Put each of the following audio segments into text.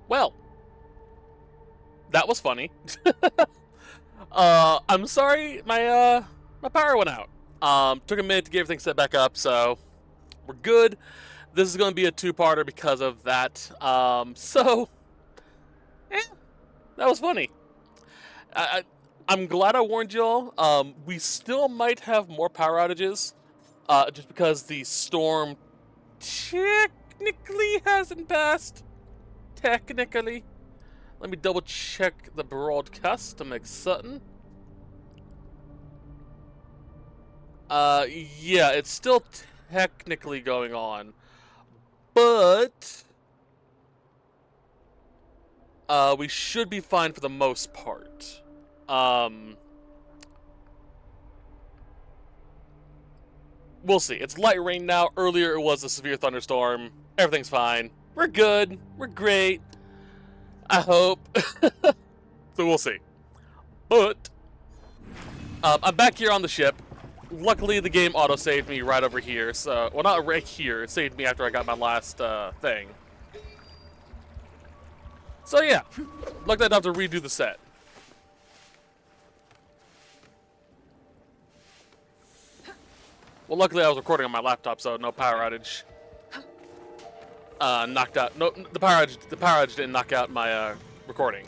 Well, that was funny. I'm sorry, my power went out. Took a minute to get everything set back up, so we're good. This is going to be a two-parter because of that. That was funny. I'm glad I warned y'all. We still might have more power outages, just because the storm technically hasn't passed. Technically. Let me double check the broadcast to make certain. Yeah, it's still technically going on. But we should be fine for the most part. We'll see. It's light rain now. Earlier it was a severe thunderstorm. Everything's fine. We're good. We're great. I hope. So we'll see. But I'm back here on the ship. Luckily, the game auto-saved me right over here. So, well, not right here. It saved me after I got my last thing. So yeah, luckily I don't have to redo the set. Well, luckily I was recording on my laptop, so no power outage. Knocked out. No, the power outage didn't knock out my recording.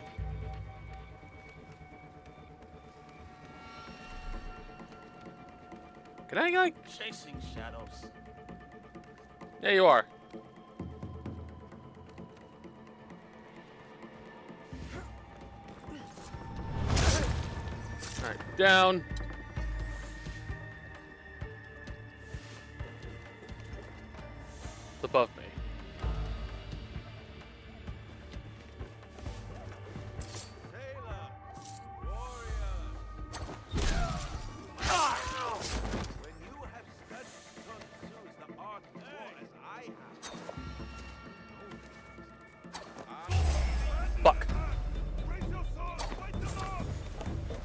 Can I like chasing shadows? Yeah, you are. All right, down. Above me. Fuck.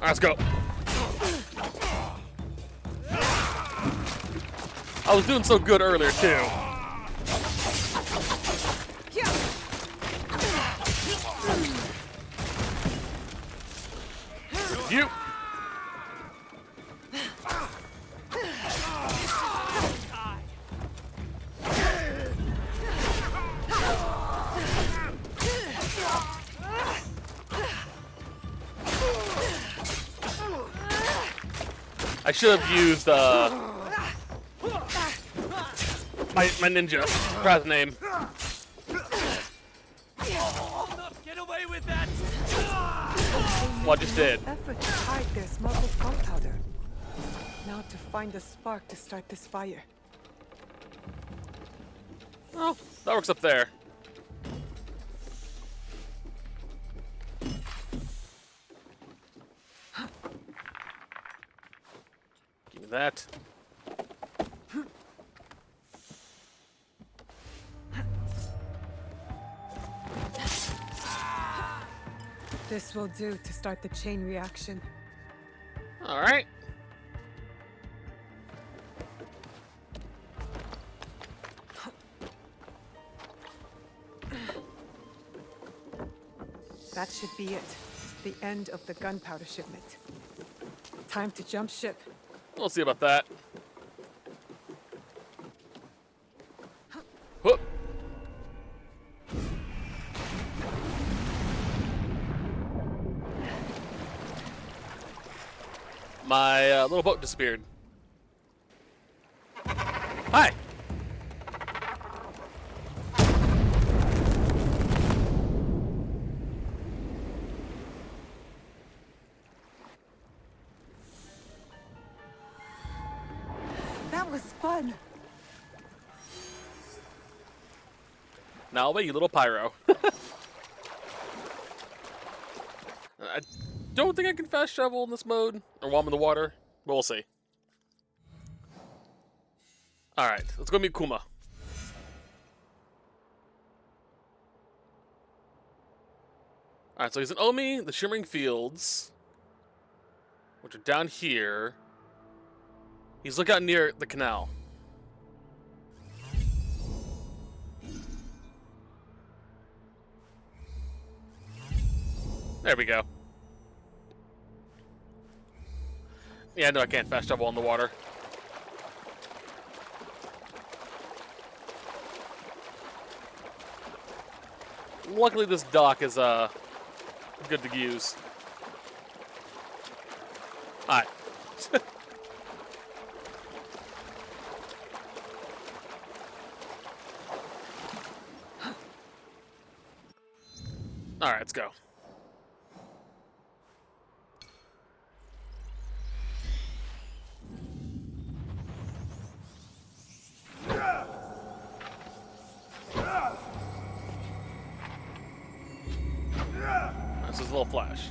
Alright, let's go. I was doing so good earlier, too. You. I should have used my ninja. Forgot his name. Get away with that! Well, I just did. Effort to hide their smuggled gunpowder. Now to find a spark to start this fire. Oh, that works up there. Give me that. This will do to start the chain reaction. All right. That should be it. The end of the gunpowder shipment. Time to jump ship. We'll see about that. Whoop. My little boat disappeared. Hi. That was fun. Now away, you little pyro. I don't think I can fast travel in this mode, or while I'm in the water, but we'll see. Alright, let's go meet Kuma. Alright, so he's in Omi, the Shimmering Fields, which are down here. He's looking out near the canal. There we go. Yeah, no, I can't fast travel on the water. Luckily, this dock is good to use. All right. All right, let's go. This is a little flash.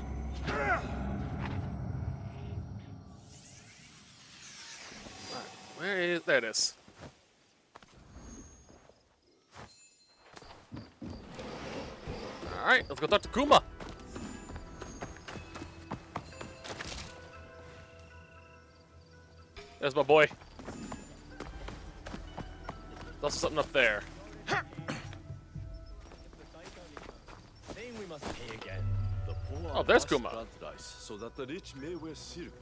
Where is... There it is. Alright, let's go talk to Kuma. There's my boy. There's also something up there. Saying we must pay again. The poor Oh, there's must Kuma. plant rice so that the rich may wear silk.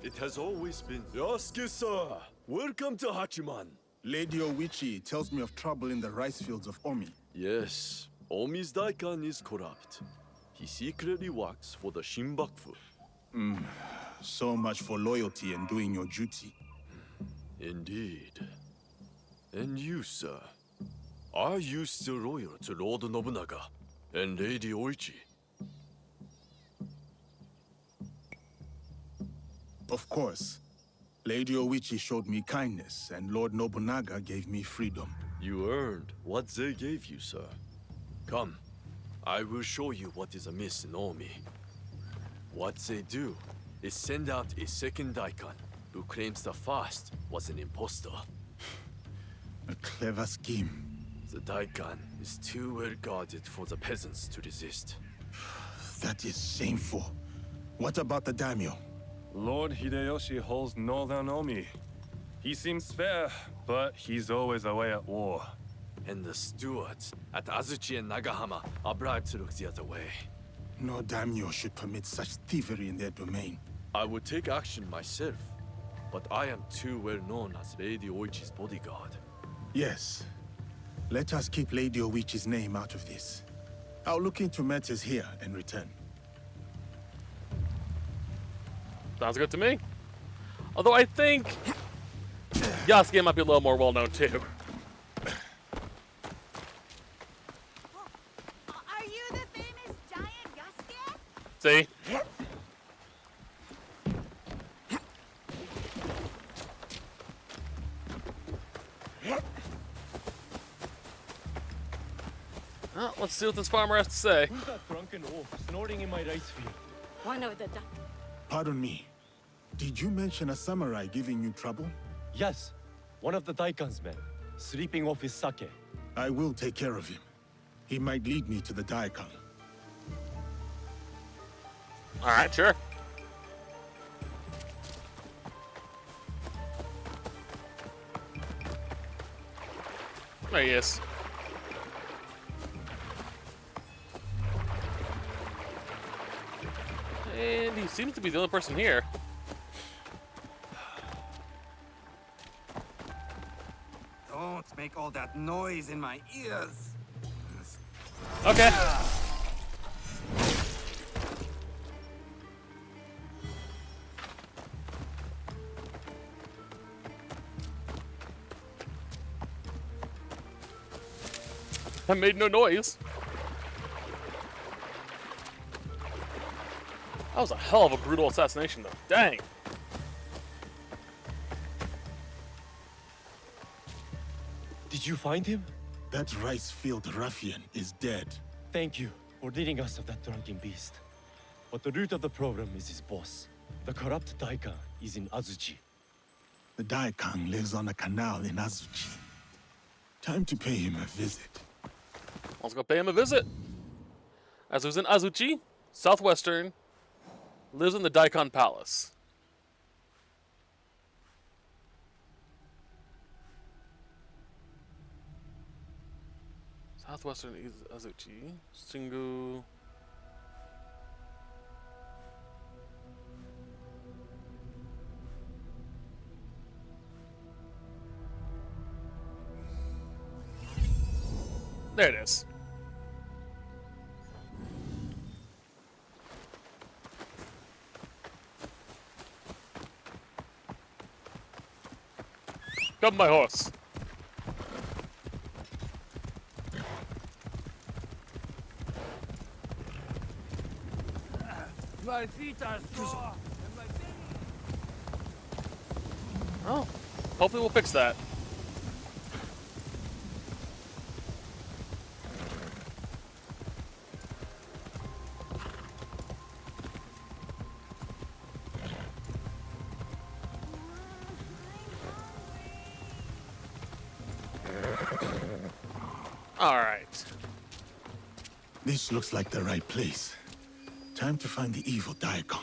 It has always been. Yasuke, sir. Welcome to Hachiman. Lady Oichi tells me of trouble in the rice fields of Omi. Yes, Omi's daikon is corrupt. He secretly works for the Shinbakufu. So much for loyalty and doing your duty. Indeed. And you, sir? Are you still loyal to Lord Nobunaga and Lady Oichi? Of course. Lady Oichi showed me kindness, and Lord Nobunaga gave me freedom. You earned what they gave you, sir. Come, I will show you what is amiss in Omi. What they do is send out a second daikon who claims the first was an impostor. A clever scheme. The daikon is too well guarded for the peasants to resist. That is shameful. What about the daimyo? Lord Hideyoshi holds northern Omi. He seems fair, but he's always away at war. And the stewards at Azuchi and Nagahama are bribed to look the other way. No daimyo should permit such thievery in their domain. I would take action myself, but I am too well known as Lady Oichi's bodyguard. Yes. Let us keep Lady Oichi's name out of this. I'll look into matters here and return. Sounds good to me. Although I think Yasuke might be a little more well-known too. Are you the famous giant Yasuke? See? Well, let's see what this farmer has to say. Who's that drunken wolf snorting in my rice field? One of the Pardon me. Did you mention a samurai giving you trouble? Yes, one of the daikon's men, sleeping off his sake. I will take care of him. He might lead me to the daikon. Alright, sure. There he is. And he seems to be the only person here. Don't make all that noise in my ears. Okay. I made no noise. That was a hell of a brutal assassination, though. Dang. Did you find him? That rice field ruffian is dead. Thank you for ridding us of that drunken beast. But the root of the problem is his boss. The corrupt daikon is in Azuchi. The daikon lives on a canal in Azuchi. Time to pay him a visit. Let's go pay him a visit. As who's in Azuchi, southwestern, lives in the Daikon Palace. Southwestern is Azuchi. Shingu. There it is. Come, my horse. My feet are sore. Oh, hopefully we'll fix that. All right. This looks like the right place. Time to find the evil Daikon.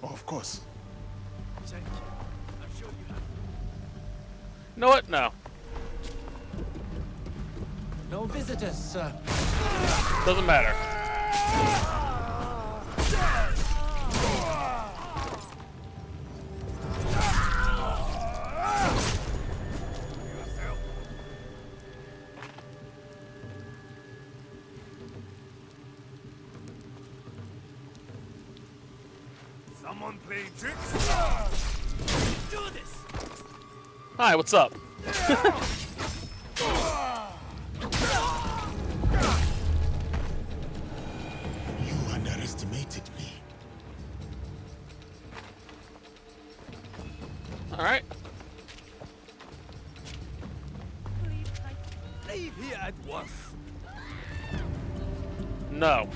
Oh, of course. You know what? No. No visitors, sir. Doesn't matter. Someone play tricks? Do this! Hi, what's up? You underestimated me. All right. Leave here at once. No.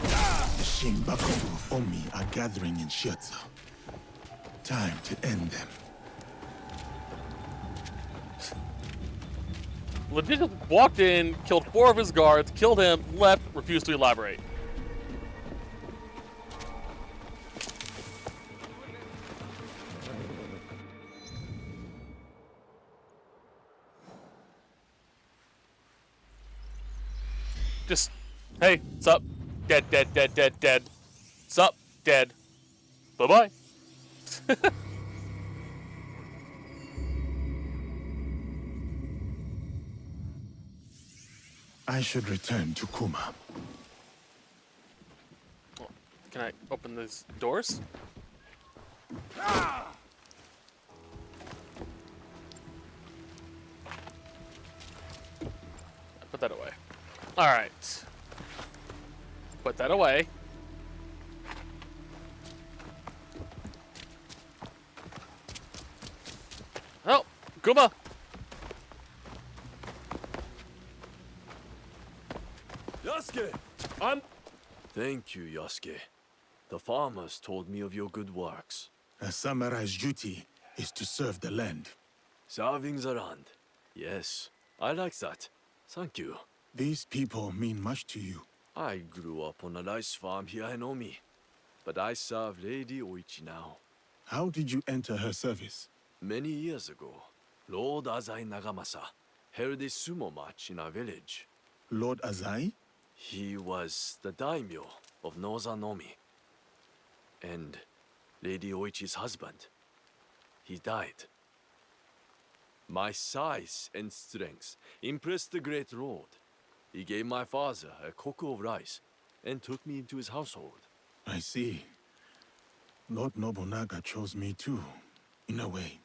The Shinbaku of Omi are gathering in Shiotsu. Time to end them. Legit just walked in, killed 4 of his guards, killed him, left, refused to elaborate. Just, hey, sup? Dead, dead, dead, dead, dead. Sup? Dead. Bye-bye. I should return to Kuma. Can I open these doors? Put that away. All right. Put that away. Oh, Kuma. Yasuke! Thank you, Yasuke. The farmers told me of your good works. A samurai's duty is to serve the land. Serving the land. Yes, I like that. Thank you. These people mean much to you. I grew up on a rice farm here in Omi, but I serve Lady Oichi now. How did you enter her service? Many years ago, Lord Azai Nagamasa held a sumo match in our village. Lord Azai? He was the daimyo of Northern Omi. And Lady Oichi's husband. He died. My size and strength impressed the great lord. He gave my father a koku of rice and took me into his household. I see. Lord Nobunaga chose me too, in a way.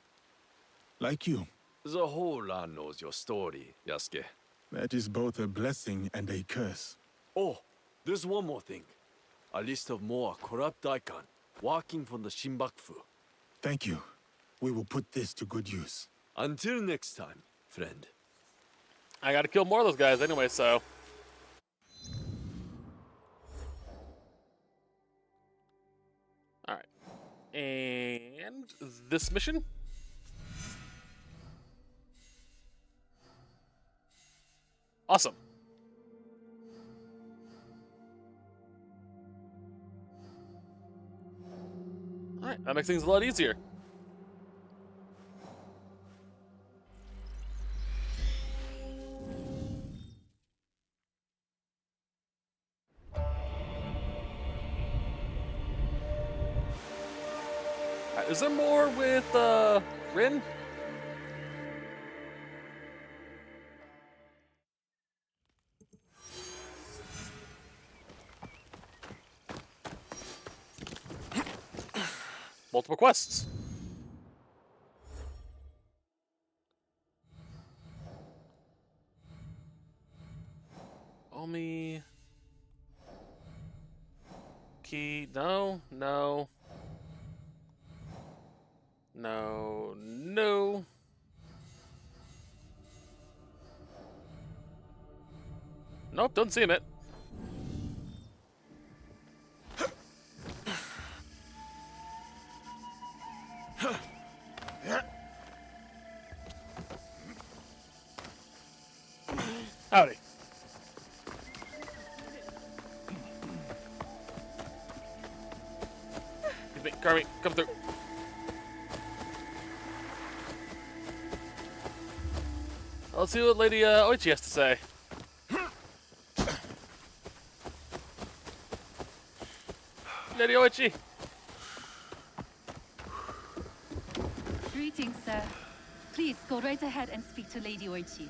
Like you. The whole land knows your story, Yasuke. That is both a blessing and a curse. Oh, there's one more thing. A list of more corrupt daikon working for the Shinbakufu. Thank you. We will put this to good use. Until next time, friend. I gotta kill more of those guys anyway, so. Alright. And this mission? Awesome. Alright, that makes things a lot easier. Is there more with Rin? Multiple quests. Omi. Key. No. No. No. No. Nope, don't see him it. Howdy. Carmi, come through. Let's see what Lady Oichi has to say. Lady Oichi. Greetings, sir. Please go right ahead and speak to Lady Oichi.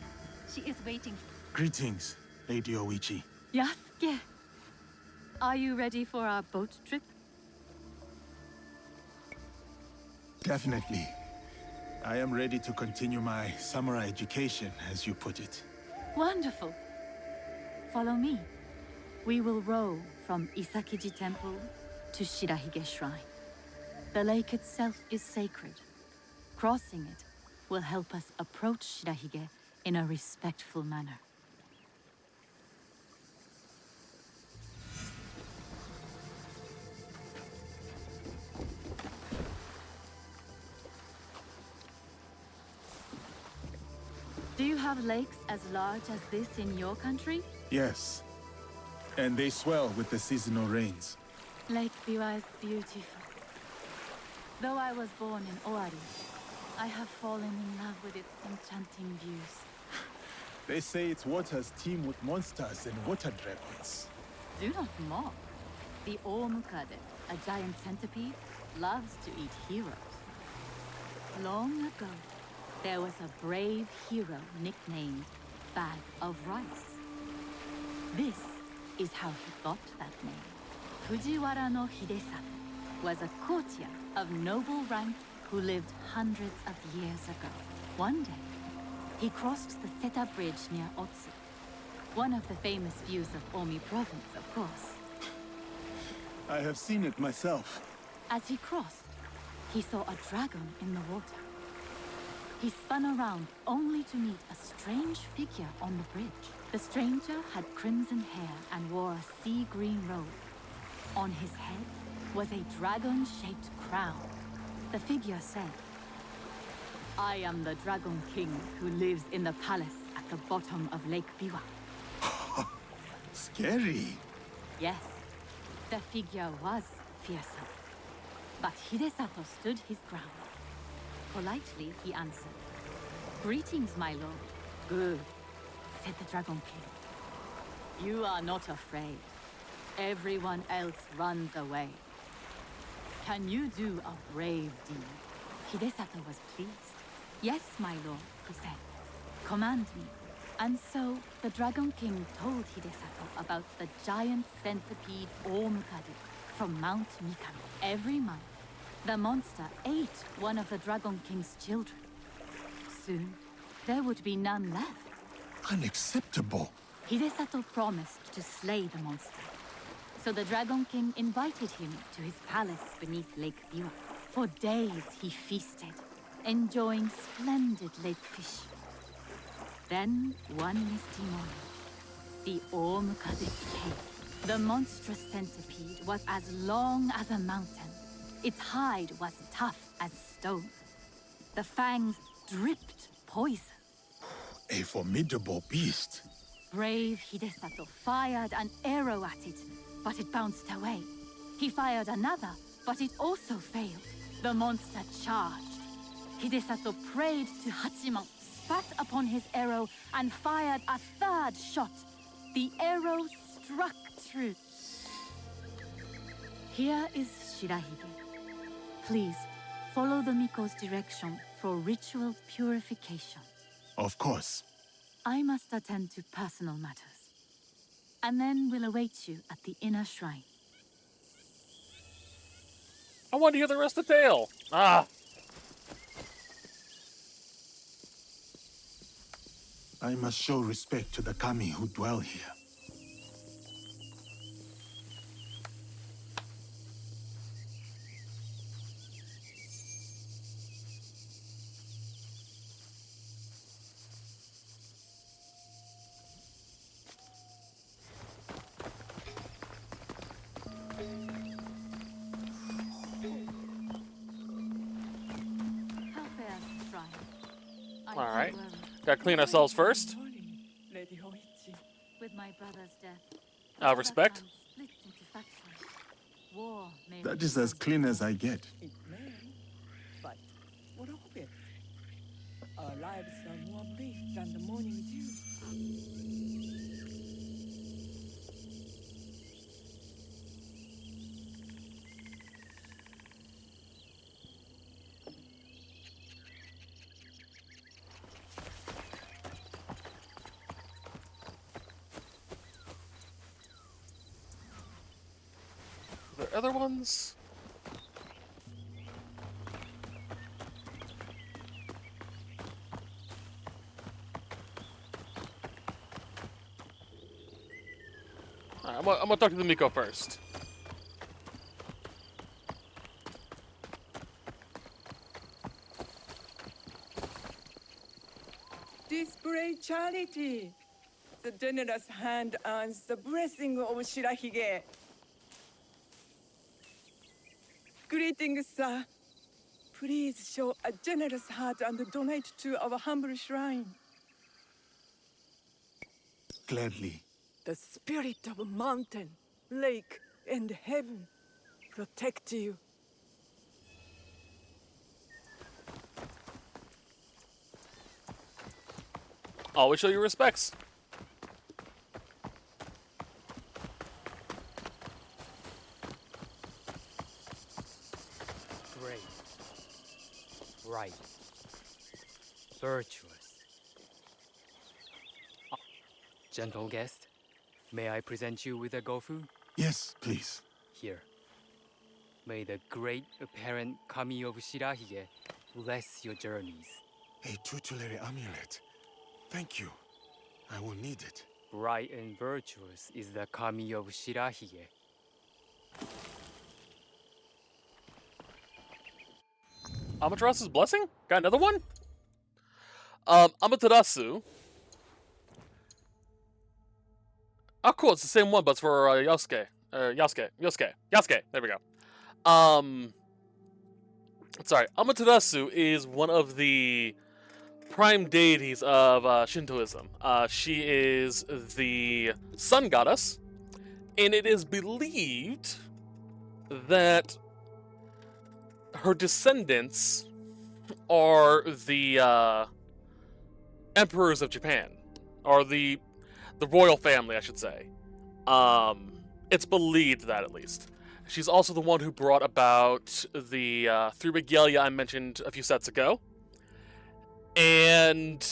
She is waiting. Greetings, Lady Oichi. Yasuke! Are you ready for our boat trip? Definitely. I am ready to continue my samurai education, as you put it. Wonderful. Follow me. We will row from Isakiji Temple to Shirahige Shrine. The lake itself is sacred. Crossing it will help us approach Shirahige in a respectful manner. Do you have lakes as large as this in your country? Yes. And they swell with the seasonal rains. Lake Biwa is beautiful. Though I was born in Owari, I have fallen in love with its enchanting views. They say its waters teem with monsters and water dragons. Do not mock. The Omukade, a giant centipede, loves to eat heroes. Long ago, there was a brave hero nicknamed Bag of Rice. This is how he got that name. Fujiwara no Hidesato was a courtier of noble rank who lived hundreds of years ago. One day, he crossed the Seta Bridge near Otsu, one of the famous views of Omi province, of course. I have seen it myself. As he crossed, he saw a dragon in the water. He spun around only to meet a strange figure on the bridge. The stranger had crimson hair and wore a sea green robe. On his head was a dragon-shaped crown. The figure said, "I am the Dragon King who lives in the palace at the bottom of Lake Biwa." Scary. Yes, the figure was fearsome. But Hidesato stood his ground. Politely, he answered, "Greetings, my lord." "Good," said the Dragon King. "You are not afraid. Everyone else runs away. Can you do a brave deed?" Hidesato was pleased. "Yes, my lord," he said. "Command me." And so, the Dragon King told Hidesato about the giant centipede Omukade from Mount Mikami. Every month, the monster ate one of the Dragon King's children. Soon, there would be none left. Unacceptable. Hidesato promised to slay the monster. So the Dragon King invited him to his palace beneath Lake Biwa. For days he feasted, enjoying splendid lake fish. Then, one misty morning, the Omukade came. The monstrous centipede was as long as a mountain. Its hide was tough as stone. The fangs dripped poison. A formidable beast. Brave Hidesato fired an arrow at it, but it bounced away. He fired another, but it also failed. The monster charged. Hidesato prayed to Hachiman, spat upon his arrow, and fired a third shot. The arrow struck true. "Here is Shirahige. Please, Follow the Miko's direction for ritual purification. Of course. I must attend to personal matters, and then will await you at the inner shrine. I want to hear the rest of the tale. Ah. I must show respect to the kami who dwell here. How fares the shrine? I All right. feel worried. Gotta clean ourselves first. With my brother's death, Respect. Japan splits into factions. War may That is as clean as I get. It may, but what of it? Our lives are more brief than the morning dew. Are there other ones? Alright, I'm gonna talk to the Miko first. Display charity. The generous hand earns the blessing of Shirahige. Greetings, sir. Please show a generous heart and donate to our humble shrine. Gladly. The spirit of mountain, lake, and heaven protect you. Always show your respects. Great. Right. Virtuous. Gentle guest, may I present you with a gofu? Yes, please. Here. May the great apparent kami of Shirahige bless your journeys. A tutelary amulet. Thank you. I will need it. Bright and virtuous is the kami of Shirahige. Amaterasu's blessing? Got another one? Amaterasu. Oh, cool. It's the same one, but it's for Yasuke. Yasuke. There we go. Sorry. Amaterasu is one of the prime deities of Shintoism. She is the sun goddess, and it is believed that her descendants are the emperors of Japan, or the royal family, I should say. It's believed that, at least. She's also the one who brought about the 3 regalia I mentioned a few sets ago. And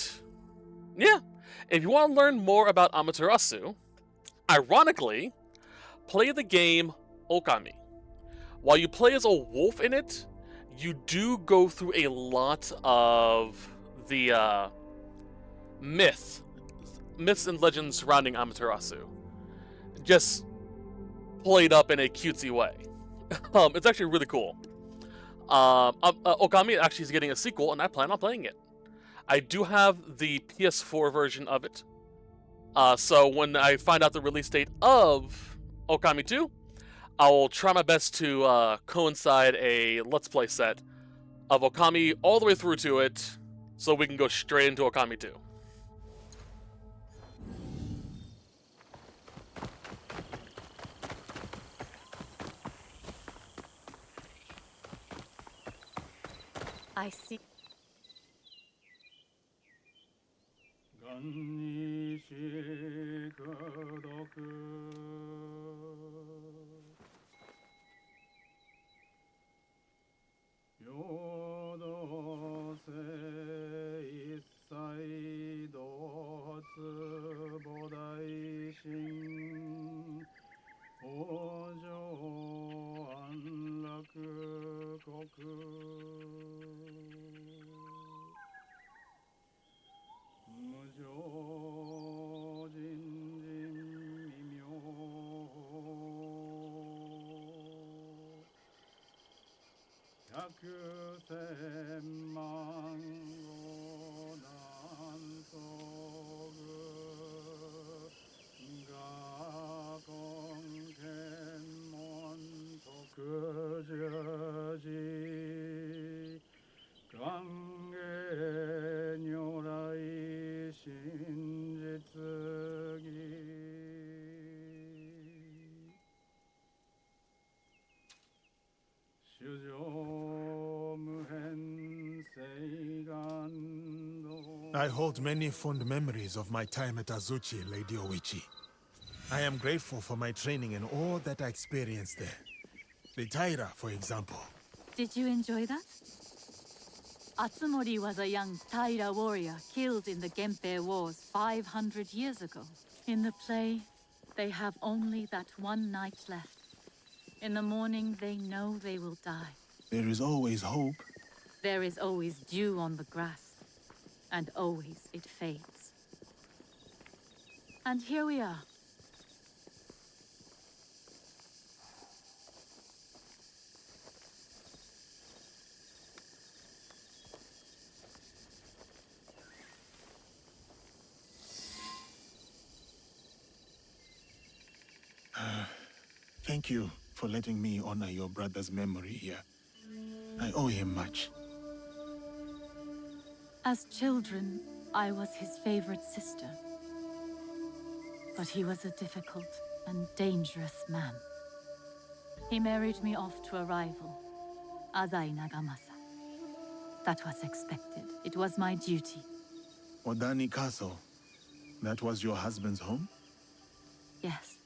yeah, if you want to learn more about Amaterasu, ironically, play the game Okami. While you play as a wolf in it, you do go through a lot of the myths and legends surrounding Amaterasu. Just played up in a cutesy way. It's actually really cool. Okami actually is getting a sequel, and I plan on playing it. I do have the PS4 version of it. So when I find out the release date of Okami 2, I will try my best to coincide a Let's Play set of Okami all the way through to it, so we can go straight into Okami 2. I see. I hold many fond memories of my time at Azuchi, Lady Oichi. I am grateful for my training and all that I experienced there. The Taira, for example. Did you enjoy that? Atsumori was a young Taira warrior killed in the Genpei Wars 500 years ago. In the play, they have only that one night left. In the morning, they know they will die. There is always hope. There is always dew on the grass, and always it fades. And here we are. Thank you for letting me honor your brother's memory here. I owe him much. As children, I was his favorite sister. But he was a difficult and dangerous man. He married me off to a rival, Azai Nagamasa. That was expected. It was my duty. Odani Castle. That was your husband's home? Yes.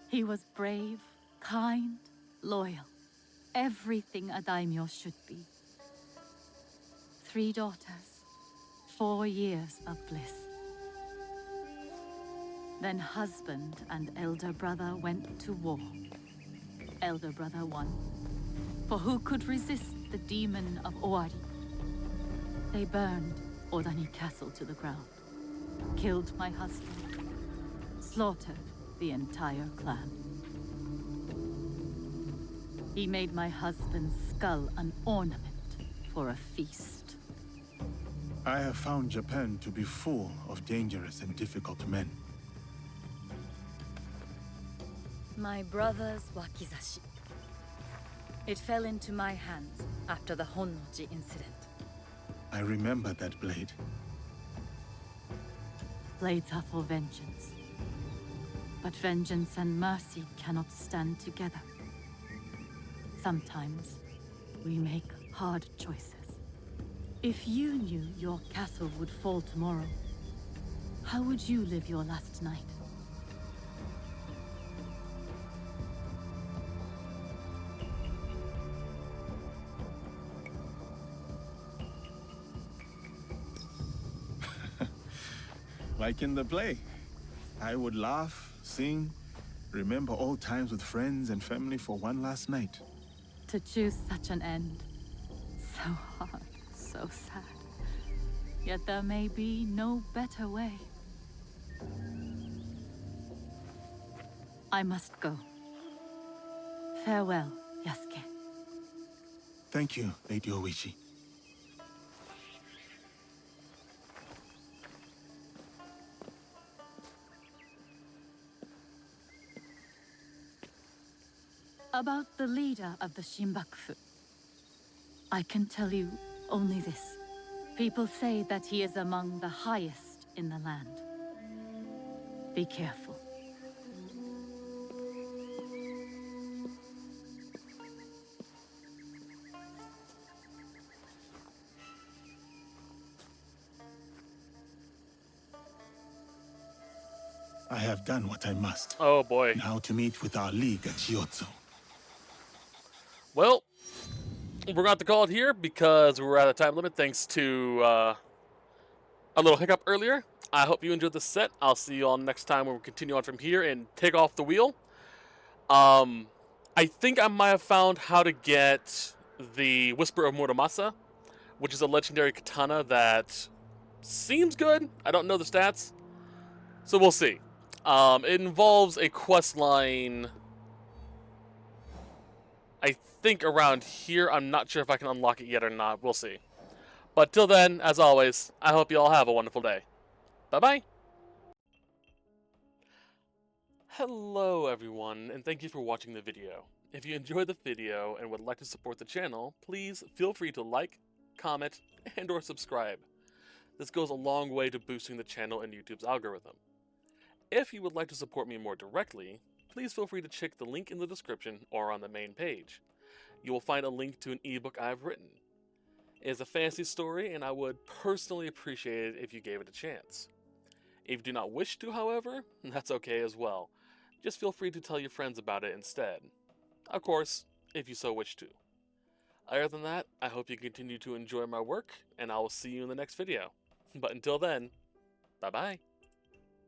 He was brave, kind, loyal. Everything a daimyo should be. 3 daughters, 4 years of bliss. Then husband and elder brother went to war. Elder brother won. For who could resist the demon of Owari? They burned Odani Castle to the ground, killed my husband, slaughtered the entire clan. He made my husband's skull an ornament for a feast. I have found Japan to be full of dangerous and difficult men. My brother's wakizashi. It fell into my hands after the Honnoji incident. I remember that blade. Blades are for vengeance. But vengeance and mercy cannot stand together. Sometimes, we make hard choices. If you knew your castle would fall tomorrow, how would you live your last night? Like in the play. I would laugh, sing, remember old times with friends and family for one last night. To choose such an end. So hard, so sad. Yet there may be no better way. I must go. Farewell, Yasuke. Thank you, Lady Oichi. About the leader of the Shinbakufu, I can tell you only this. People say that he is among the highest in the land. Be careful. I have done what I must. Oh boy. Now to meet with our league at Chiotsu. Well, we're going to have to call it here because we're at a time limit thanks to a little hiccup earlier. I hope you enjoyed this set. I'll see you all next time when we continue on from here and take off the wheel. I think I might have found how to get the Whisper of Muramasa, which is a legendary katana that seems good. I don't know the stats, so we'll see. It involves a quest line, I think around here. I'm not sure if I can unlock it yet or not. We'll see. But till then, as always, I hope you all have a wonderful day. Bye-bye. Hello everyone, and thank you for watching the video. If you enjoyed the video and would like to support the channel, please feel free to like, comment, and or subscribe. This goes a long way to boosting the channel and YouTube's algorithm. If you would like to support me more directly, please feel free to check the link in the description or on the main page. You will find a link to an ebook I've written. It is a fantasy story, and I would personally appreciate it if you gave it a chance. If you do not wish to, however, that's okay as well. Just feel free to tell your friends about it instead. Of course, if you so wish to. Other than that, I hope you continue to enjoy my work, and I will see you in the next video. But until then, bye-bye.